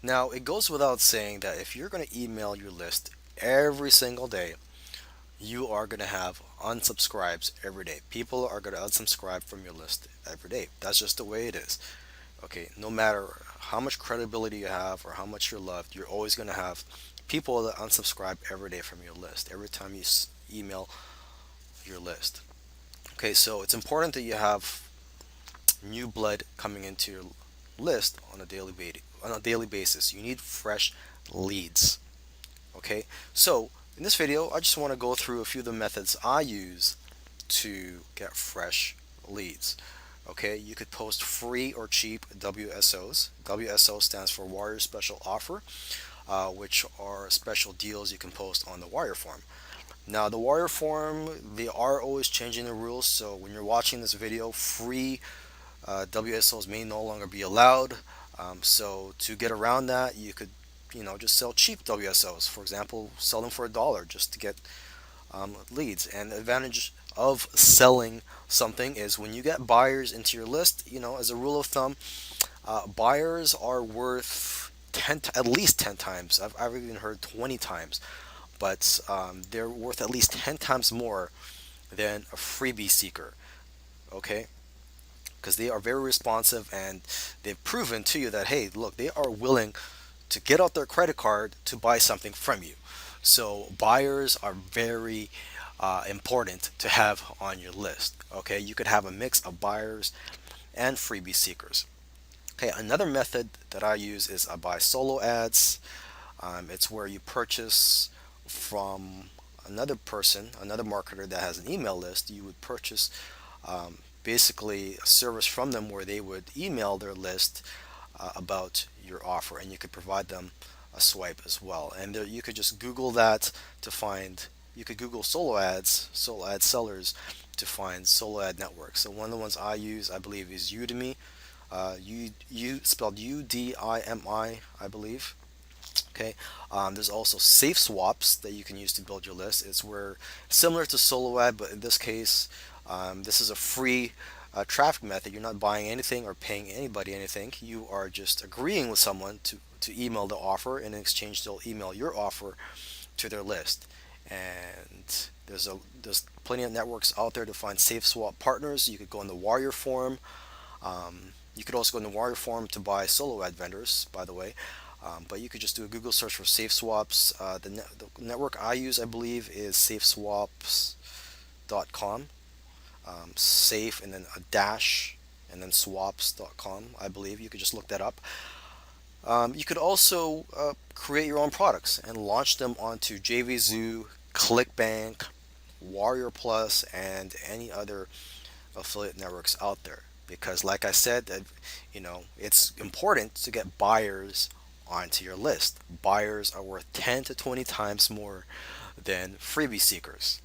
Now, it goes without saying that if you're going to email your list every single day, you are going to have unsubscribes every day. People are going to unsubscribe from your list every day. That's just the way it is. Okay, no matter how much credibility you have or how much you're loved, you're always going to have people that unsubscribe every day from your list, every time you email your list. Okay, so it's important that you have new blood coming into your list on a daily basis. You need fresh leads. Okay, so in this video, I just want to go through a few of the methods I use to get fresh leads. Okay, you could post free or cheap WSOs. WSO stands for Warrior Special Offer, which are special deals you can post on the Warrior form. Now, the Warrior form, they are always changing the rules, so when you're watching this video, free WSOs may no longer be allowed. So to get around that, you could, just sell cheap WSOs. For example, sell them for $1 just to get leads. And the advantage of selling something is when you get buyers into your list, as a rule of thumb, buyers are worth at least 10 times. I've even heard 20 times, but they're worth at least 10 times more than a freebie seeker. Okay, because they are very responsive and they've proven to you that, hey, look, they are willing to get out their credit card to buy something from you. So buyers are very important to have on your list. Okay, you could have a mix of buyers and freebie seekers. Okay, another method that I use is I buy solo ads. It's where you purchase from another person, another marketer that has an email list. You would purchase basically a service from them where they would email their list about your offer, and you could provide them a swipe as well. And there, you could just Google that to find. You could Google solo ad sellers to find solo ad networks. So one of the ones I use, I believe, is Udemy. Spelled Udimi, I believe. Okay. There's also Safe Swaps that you can use to build your list. It's where similar to solo ad, but in this case, this is a free traffic method. You're not buying anything or paying anybody anything. You are just agreeing with someone to email the offer, and in exchange, they'll email your offer to their list. And there's plenty of networks out there to find Safe Swap partners. You could go in the Warrior forum. You could also go in the Warrior forum to buy solo ad vendors, by the way. But you could just do a Google search for Safe Swaps. The network I use, I believe, is safeswaps.com. Safe and then a dash and then swaps.com, I believe. You could just look that up. You could also create your own products and launch them onto JVZoo, ClickBank, Warrior Plus, and any other affiliate networks out there. Because, like I said, it's important to get buyers onto your list. Buyers are worth 10 to 20 times more than freebie seekers.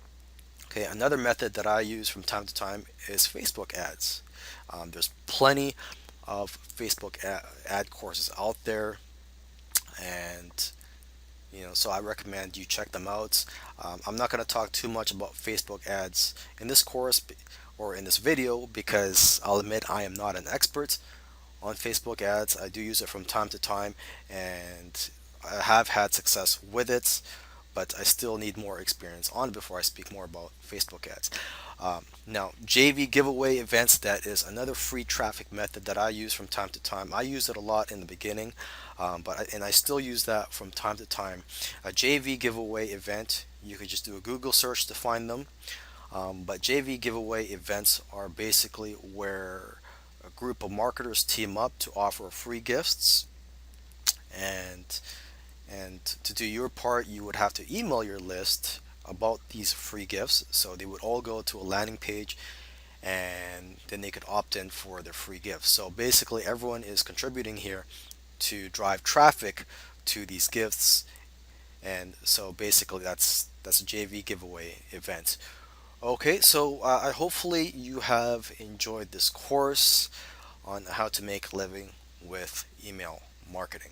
Okay, another method that I use from time to time is Facebook ads. There's plenty of Facebook ad courses out there, and so I recommend you check them out. I'm not going to talk too much about Facebook ads in this course or in this video because I'll admit I am not an expert on Facebook ads. I do use it from time to time, and I have had success with it, but I still need more experience on it before I speak more about Facebook ads. Now, JV giveaway events, that is another free traffic method that I use from time to time. I used it a lot in the beginning, and I still use that from time to time. A JV giveaway event, you could just do a Google search to find them. But JV giveaway events are basically where a group of marketers team up to offer free gifts, and to do your part, you would have to email your list about these free gifts. So they would all go to a landing page, and then they could opt in for their free gifts. So basically, everyone is contributing here to drive traffic to these gifts. And so basically, that's a JV giveaway event. Okay, so I hopefully you have enjoyed this course on how to make a living with email marketing.